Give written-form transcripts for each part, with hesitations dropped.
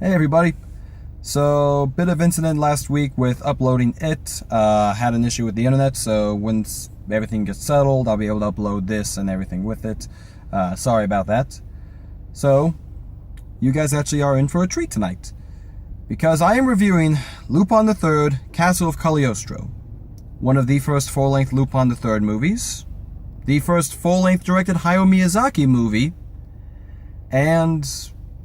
Hey everybody. So, bit of incident last week with uploading it. Had an issue with the internet, so once everything gets settled, I'll be able to upload this and everything with it. Sorry about that. So, you guys actually are in for a treat tonight, because I am reviewing Lupin III, Castle of Cagliostro. One of the first full-length Lupin III movies. The first full-length directed Hayao Miyazaki movie. And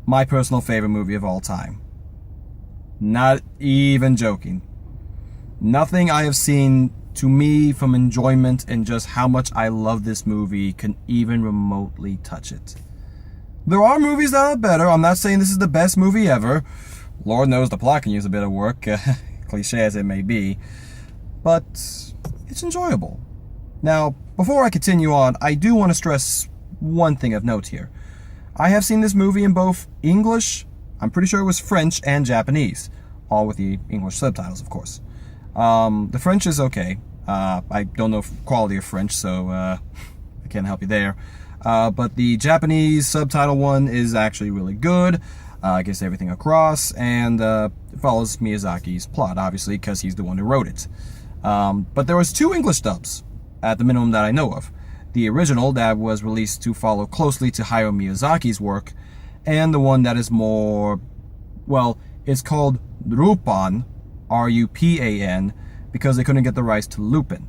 my personal favorite movie of all time. Not even joking. Nothing I have seen, to me, from enjoyment and just how much I love this movie can even remotely touch it. There are movies that are better. I'm not saying this is the best movie ever. Lord knows the plot can use a bit of work, cliche as it may be. But it's enjoyable. Now, before I continue on, I do want to stress one thing of note here. I have seen this movie in both English, I'm pretty sure it was French, and Japanese. All with the English subtitles, of course. The French is okay. I don't know quality of French, so I can't help you there. But the Japanese subtitle one is actually really good. Gets everything across, and it follows Miyazaki's plot, obviously, because he's the one who wrote it. But there was 2 English dubs, at the minimum that I know of. The original that was released to follow closely to Hayao Miyazaki's work, and the one that is more, well, it's called Rupan, R-U-P-A-N, because they couldn't get the rights to Lupin.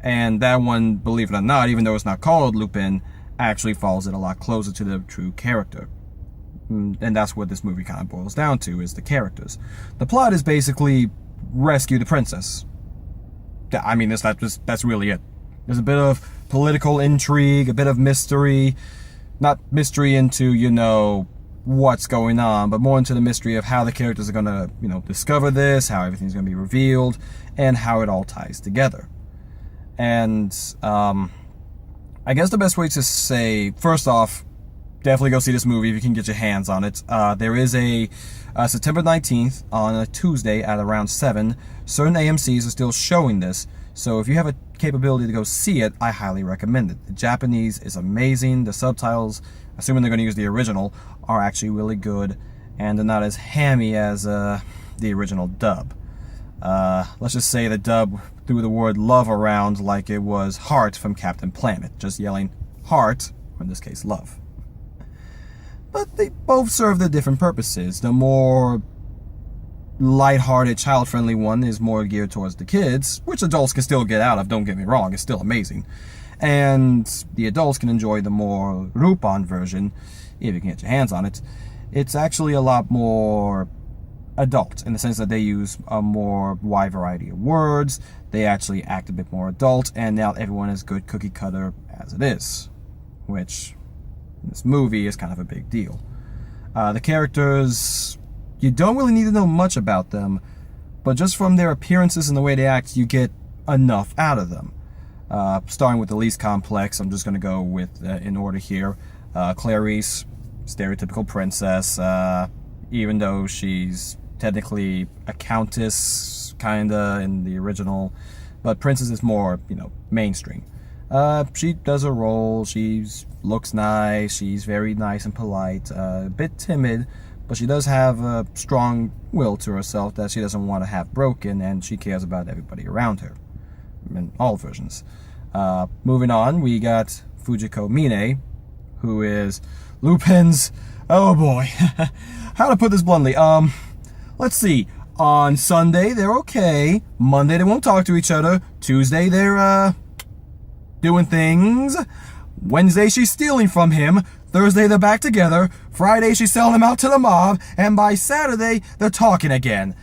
And that one, believe it or not, even though it's not called Lupin, actually follows it a lot closer to the true character. And that's what this movie kind of boils down to, is the characters. The plot is basically rescue the princess. I mean, that's really it. There's a bit of political intrigue, a bit of mystery. Not mystery into, what's going on, but more into the mystery of how the characters are going to, discover this, how everything's going to be revealed, and how it all ties together. And I guess the best way to say, first off, definitely go see this movie if you can get your hands on it. There is a September 19th on a Tuesday at around 7. Certain AMCs are still showing this. So if you have a capability to go see it, I highly recommend it. The Japanese is amazing. The subtitles, assuming they're going to use the original, are actually really good. And they're not as hammy as the original dub. Let's just say the dub threw the word love around like it was heart from Captain Planet. Just yelling heart, or in this case love. But they both serve their different purposes. The more light-hearted, child-friendly one is more geared towards the kids, which adults can still get out of, don't get me wrong, it's still amazing. And the adults can enjoy the more Rupan version, if you can get your hands on it. It's actually a lot more adult, in the sense that they use a more wide variety of words, they actually act a bit more adult, and not everyone is good cookie-cutter as it is, which in this movie is kind of a big deal. The characters, you don't really need to know much about them, but just from their appearances and the way they act, you get enough out of them. Starting with the least complex, I'm just going to go with in order here. Clarice, stereotypical princess, even though she's technically a countess, kinda, in the original, but princess is more, mainstream. She does her role, she looks nice, she's very nice and polite, a bit timid, but she does have a strong will to herself that she doesn't want to have broken, and she cares about everybody around her, in all versions. Moving on, we got Fujiko Mine, who is Lupin's, oh boy, how to put this bluntly, let's see, on Sunday they're okay, Monday they won't talk to each other, Tuesday they're, doing things, Wednesday she's stealing from him, Thursday they're back together, Friday she's selling him out to the mob, and by Saturday they're talking again.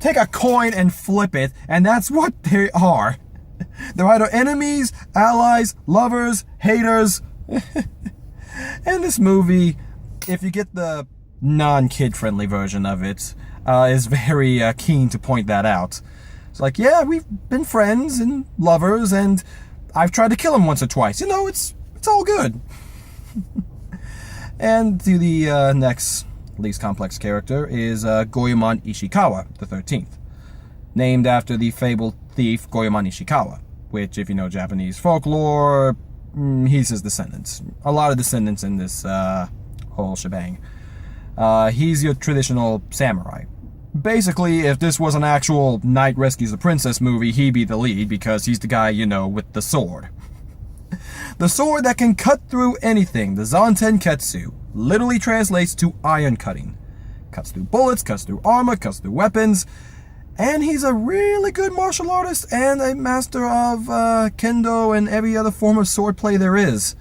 Take a coin and flip it, and that's what they are. They're either enemies, allies, lovers, haters. And this movie, if you get the non-kid friendly version of it, is very keen to point that out. It's like, yeah, we've been friends and lovers, and I've tried to kill him once or twice. It's all good. And to the next least complex character is Goemon Ishikawa, the 13th. Named after the fabled thief Goemon Ishikawa, which, if you know Japanese folklore, he's his descendants. A lot of descendants in this whole shebang. He's your traditional samurai. Basically, if this was an actual Knight Rescues the Princess movie, he'd be the lead because he's the guy, with the sword. The sword that can cut through anything, the Zantenketsu, literally translates to iron cutting. Cuts through bullets, cuts through armor, cuts through weapons, and he's a really good martial artist and a master of kendo and every other form of swordplay there is.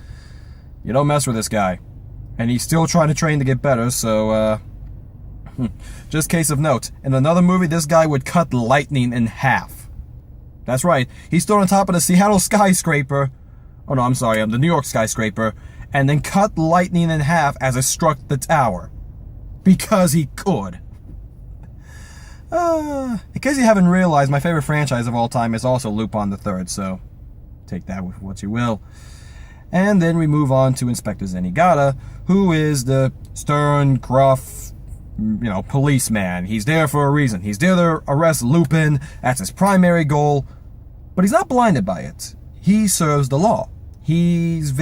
You don't mess with this guy. And he's still trying to train to get better, so, just case of note, in another movie, this guy would cut lightning in half. That's right, he stood on top of the Seattle skyscraper, oh no, I'm sorry, the New York skyscraper, and then cut lightning in half as it struck the tower. Because he could. In case you haven't realized, my favorite franchise of all time is also Lupin III, so take that with what you will. And then we move on to Inspector Zenigata, who is the stern, gruff, policeman. He's there for a reason. He's there to arrest Lupin. That's his primary goal. But he's not blinded by it. He serves the law. He's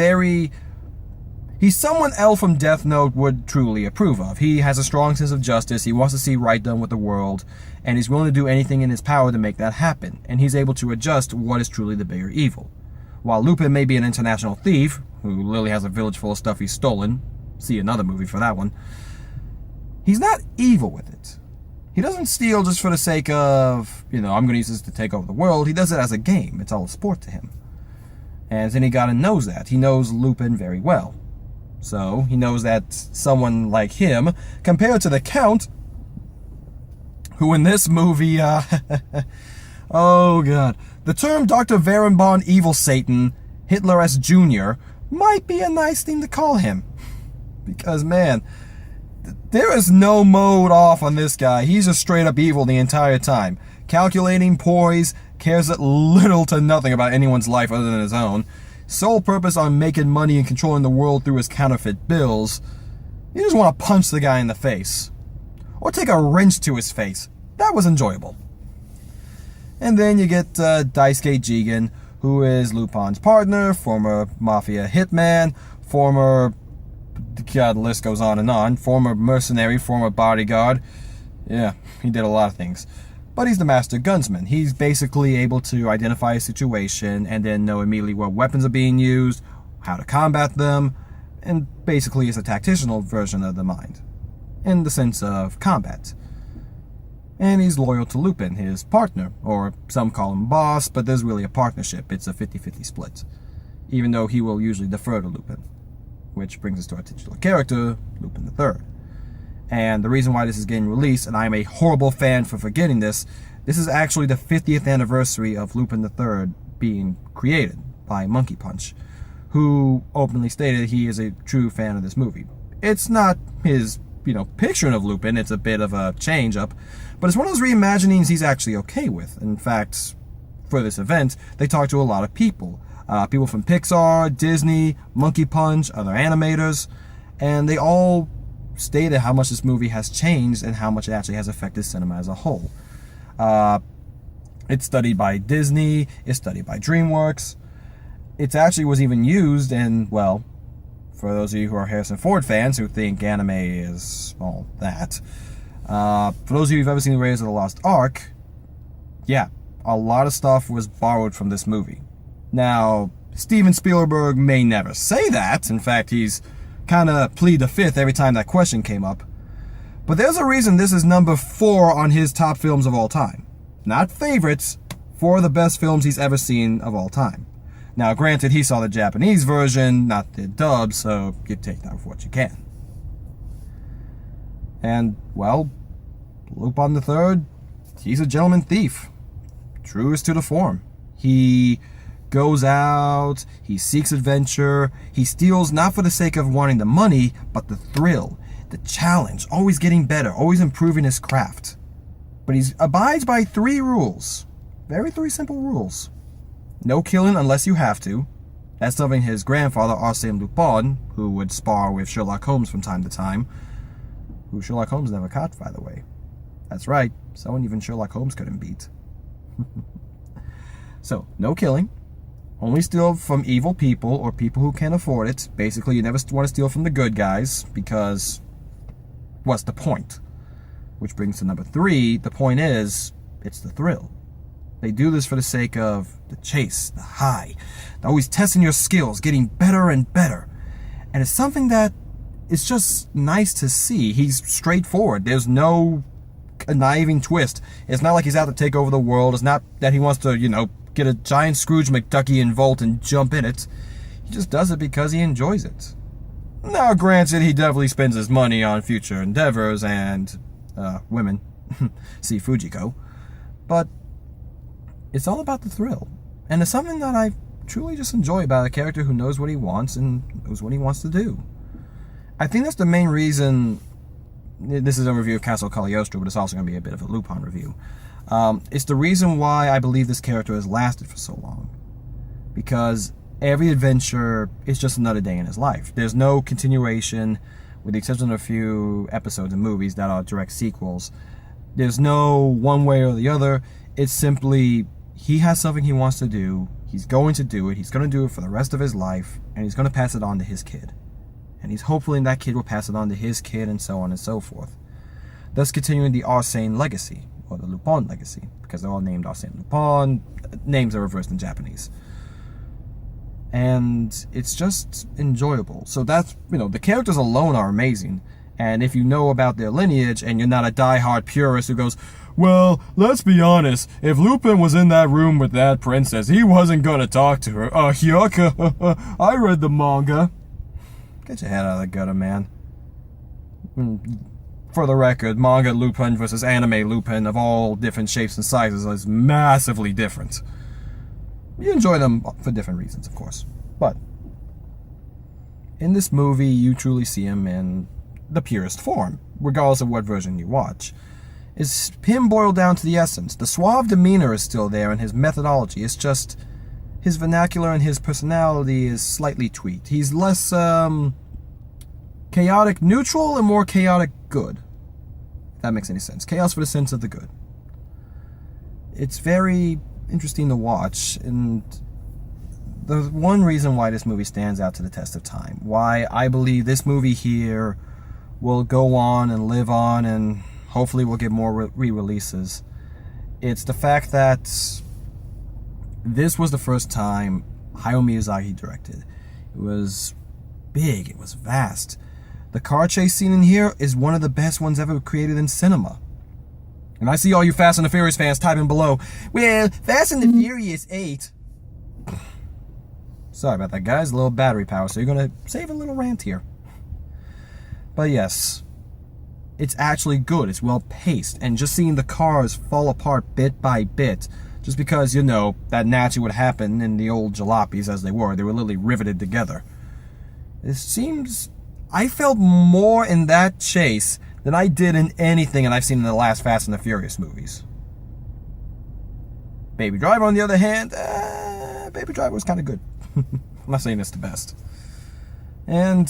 someone L from Death Note would truly approve of. He has a strong sense of justice. He wants to see right done with the world. And he's willing to do anything in his power to make that happen. And he's able to adjust what is truly the bigger evil. While Lupin may be an international thief, who literally has a village full of stuff he's stolen, see another movie for that one, he's not evil with it. He doesn't steal just for the sake of, I'm going to use this to take over the world. He does it as a game. It's all a sport to him. And Zenigata knows that. He knows Lupin very well. So, he knows that someone like him, compared to the Count, who in this movie, oh god, the term Dr. Varenborn Evil Satan, Hitler S. Jr., might be a nice thing to call him. Because, man, there is no mode off on this guy. He's just straight up evil the entire time. Calculating, poise, cares little to nothing about anyone's life other than his own. Sole purpose on making money and controlling the world through his counterfeit bills. You just want to punch the guy in the face. Or take a wrench to his face. That was enjoyable. And then you get Daisuke Jigen, who is Lupin's partner, former mafia hitman, former, the list goes on, former mercenary, former bodyguard. Yeah, he did a lot of things. But he's the master gunsman. He's basically able to identify a situation and then know immediately what weapons are being used, how to combat them, and basically is a tactical version of the mind, in the sense of combat. And he's loyal to Lupin, his partner, or some call him boss, but there's really a partnership. It's a 50-50 split, even though he will usually defer to Lupin, which brings us to our titular character, Lupin III. And the reason why this is getting released, and I'm a horrible fan for forgetting this is actually the 50th anniversary of Lupin III being created by Monkey Punch, who openly stated he is a true fan of this movie. It's not his, picture of Lupin, it's a bit of a change-up, but it's one of those reimaginings he's actually okay with. In fact, for this event, they talked to a lot of people. People from Pixar, Disney, Monkey Punch, other animators, and they all stated how much this movie has changed and how much it actually has affected cinema as a whole. It's studied by Disney, it's studied by DreamWorks. It actually was even used in, well, for those of you who are Harrison Ford fans who think anime is all that, for those of you who've ever seen Raiders of the Lost Ark, yeah, a lot of stuff was borrowed from this movie. Now, Steven Spielberg may never say that. In fact, he's kind of plead the fifth every time that question came up. But there's a reason this is number 4 on his top films of all time. Not favorites, 4 of the best films he's ever seen of all time. Now, granted, he saw the Japanese version, not the dub, so you take that for what you can. And, well, Lupin III, he's a gentleman thief. Truest to the form. He goes out, he seeks adventure, he steals not for the sake of wanting the money, but the thrill, the challenge, always getting better, always improving his craft. But he abides by 3 rules. 3 simple rules. No killing unless you have to. That's something his grandfather, Arsène Lupin, who would spar with Sherlock Holmes from time to time, who Sherlock Holmes never caught, by the way. That's right, someone even Sherlock Holmes couldn't beat. So, no killing. Only steal from evil people or people who can't afford it. Basically, you never want to steal from the good guys because, what's the point? Which brings to number 3. The point is, it's the thrill. They do this for the sake of the chase, the high. They're always testing your skills, getting better and better. And it's something that is just nice to see. He's straightforward. There's no conniving twist. It's not like he's out to take over the world. It's not that he wants to, get a giant Scrooge McDuckian vault and jump in it. He just does it because he enjoys it. Now, granted, he definitely spends his money on future endeavors and women. See Fujiko. But it's all about the thrill. And it's something that I truly just enjoy about a character who knows what he wants and knows what he wants to do. I think that's the main reason. This is a review of Castle Cagliostro, but it's also going to be a bit of a Lupin review. It's the reason why I believe this character has lasted for so long. Because every adventure is just another day in his life. There's no continuation, with the exception of a few episodes and movies that are direct sequels. There's no one way or the other. It's simply, he has something he wants to do. He's going to do it. He's going to do it for the rest of his life. And he's going to pass it on to his kid. And he's hopefully that kid will pass it on to his kid, and so on and so forth. Thus continuing the Arsène legacy, or the Lupin legacy, because they're all named Arsène Lupin. Names are reversed in Japanese. And it's just enjoyable. So that's, the characters alone are amazing. And if you know about their lineage, and you're not a die-hard purist who goes, well, let's be honest, if Lupin was in that room with that princess, he wasn't gonna talk to her. Hyuka, I read the manga. Get your head out of the gutter, man. For the record, manga Lupin versus anime Lupin of all different shapes and sizes is massively different. You enjoy them for different reasons, of course. But in this movie, you truly see him in the purest form, regardless of what version you watch. It's him boiled down to the essence. The suave demeanor is still there, and his methodology. It's just his vernacular and his personality is slightly tweaked. He's less chaotic neutral and more chaotic good. If that makes any sense. Chaos for the sense of the good. It's very interesting to watch, and the one reason why this movie stands out to the test of time, why I believe this movie here will go on and live on, and hopefully we'll get more re-releases. It's the fact that this was the first time Hayao Miyazaki directed. It was big, it was vast. The car chase scene in here is one of the best ones ever created in cinema. And I see all you Fast and the Furious fans typing below, well, Fast and the Furious 8. Sorry about that, guys. A little battery power, so you're going to save a little rant here. But yes, it's actually good. It's well paced. And just seeing the cars fall apart bit by bit, just because, that naturally would happen in the old jalopies as they were. They were literally riveted together. It seems I felt more in that chase than I did in anything that I've seen in the last Fast and the Furious movies. Baby Driver, on the other hand, Baby Driver was kind of good. I'm not saying it's the best. And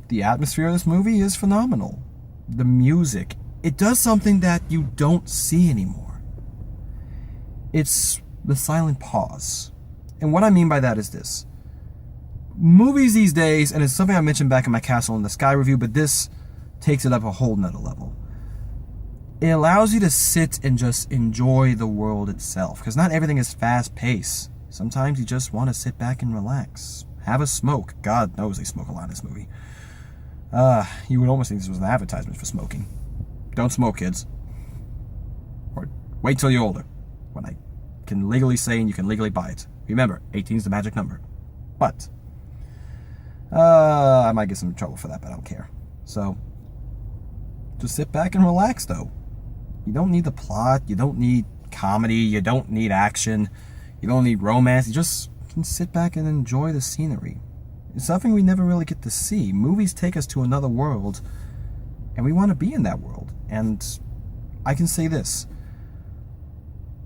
the atmosphere of this movie is phenomenal. The music, it does something that you don't see anymore. It's the silent pause. And what I mean by that is this. Movies these days, and it's something I mentioned back in my Castle in the Sky review, but this takes it up a whole nother level. It allows you to sit and just enjoy the world itself, because not everything is fast-paced. Sometimes you just want to sit back and relax. Have a smoke. God knows they smoke a lot in this movie. You would almost think this was an advertisement for smoking. Don't smoke, kids. Or wait till you're older, when I can legally say and you can legally buy it. Remember, 18 is the magic number. But I might get some trouble for that, but I don't care. So just sit back and relax, though. You don't need the plot. You don't need comedy. You don't need action. You don't need romance. You just can sit back and enjoy the scenery. It's something we never really get to see. Movies take us to another world, and we want to be in that world. And I can say this.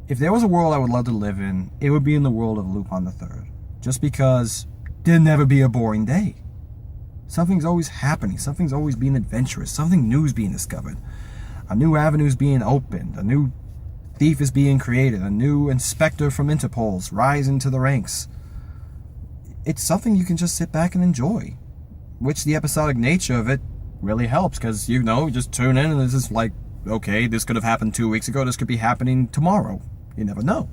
If there was a world I would love to live in, it would be in the world of Lupin III. Just because there'd never be a boring day. Something's always happening. Something's always being adventurous. Something new is being discovered. A new avenue is being opened. A new thief is being created. A new inspector from Interpol's rising to the ranks. It's something you can just sit back and enjoy. Which the episodic nature of it really helps because, you know, just tune in and it's just like, okay, this could have happened 2 weeks ago. This could be happening tomorrow. You never know.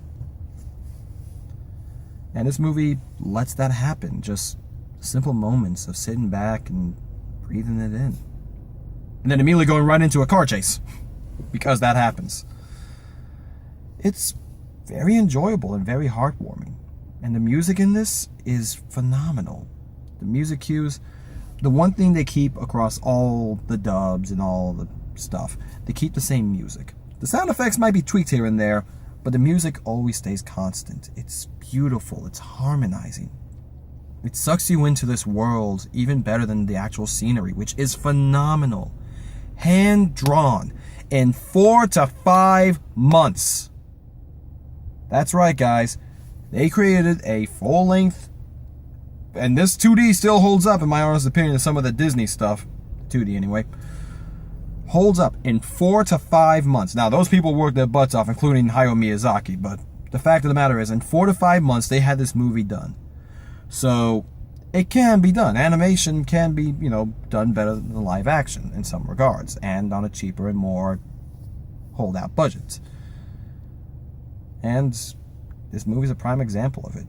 And this movie lets that happen. Just simple moments of sitting back and breathing it in. And then immediately going right into a car chase. Because that happens. It's very enjoyable and very heartwarming. And the music in this is phenomenal. The music cues, the one thing they keep across all the dubs and all the stuff, they keep the same music. The sound effects might be tweaked here and there, but the music always stays constant. It's beautiful, it's harmonizing. It sucks you into this world even better than the actual scenery, which is phenomenal. Hand drawn in 4 to 5 months. That's right, guys. They created a full-length, and this 2D still holds up in my honest opinion to some of the Disney stuff, 2D anyway, holds up in 4 to 5 months. Now, those people worked their butts off, including Hayao Miyazaki, but the fact of the matter is, in 4 to 5 months, they had this movie done. So, it can be done. Animation can be, you know, done better than live action in some regards, and on a cheaper and more hold-out budget. And this movie's a prime example of it.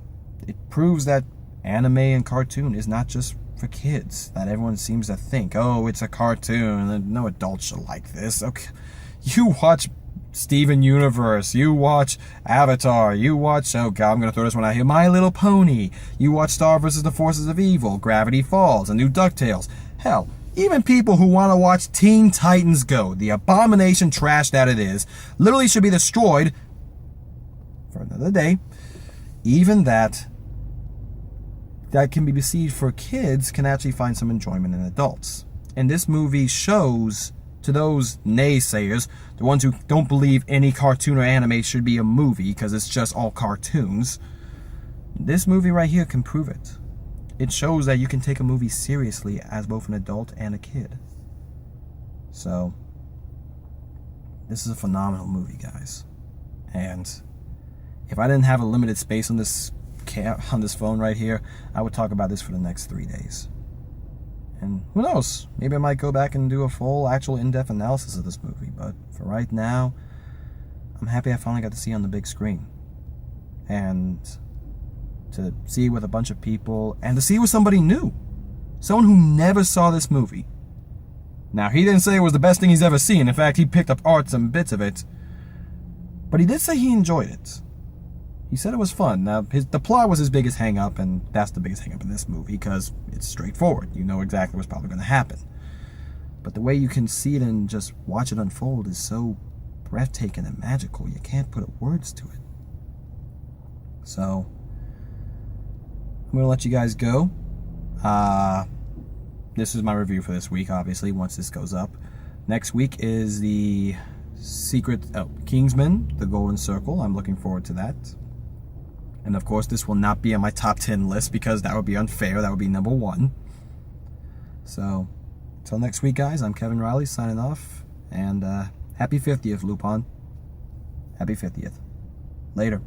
It proves that anime and cartoon is not just for kids, that everyone seems to think, oh, it's a cartoon, and no adult should like this. Okay, you watch Steven Universe, you watch Avatar, you watch, oh god, I'm gonna throw this one out here, My Little Pony, you watch Star vs. the Forces of Evil, Gravity Falls, a new DuckTales. Hell, even people who want to watch Teen Titans Go, the abomination trash that it is, literally should be destroyed for another day. Even that can be besieged for kids can actually find some enjoyment in adults. And this movie shows to those naysayers, the ones who don't believe any cartoon or anime should be a movie because it's just all cartoons, this movie right here can prove it. It shows that you can take a movie seriously as both an adult and a kid. So, this is a phenomenal movie, guys. And if I didn't have a limited space on this phone right here, I would talk about this for the next 3 days. And who knows, maybe I might go back and do a full, actual in-depth analysis of this movie. But for right now, I'm happy I finally got to see it on the big screen. And to see it with a bunch of people, and to see it with somebody new. Someone who never saw this movie. Now, he didn't say it was the best thing he's ever seen. In fact, he picked up parts and bits of it. But he did say he enjoyed it. He said it was fun. Now, the plot was his biggest hang-up, and that's the biggest hang-up in this movie, because it's straightforward. You know exactly what's probably going to happen. But the way you can see it and just watch it unfold is so breathtaking and magical, you can't put words to it. So, I'm going to let you guys go. This is my review for this week, obviously, once this goes up. Next week is the Kingsman, The Golden Circle. I'm looking forward to that. And of course, this will not be on my top 10 list because that would be unfair. That would be number 1. So, until next week, guys, I'm Kevin Riley signing off. And happy 50th, Lupin. Happy 50th. Later.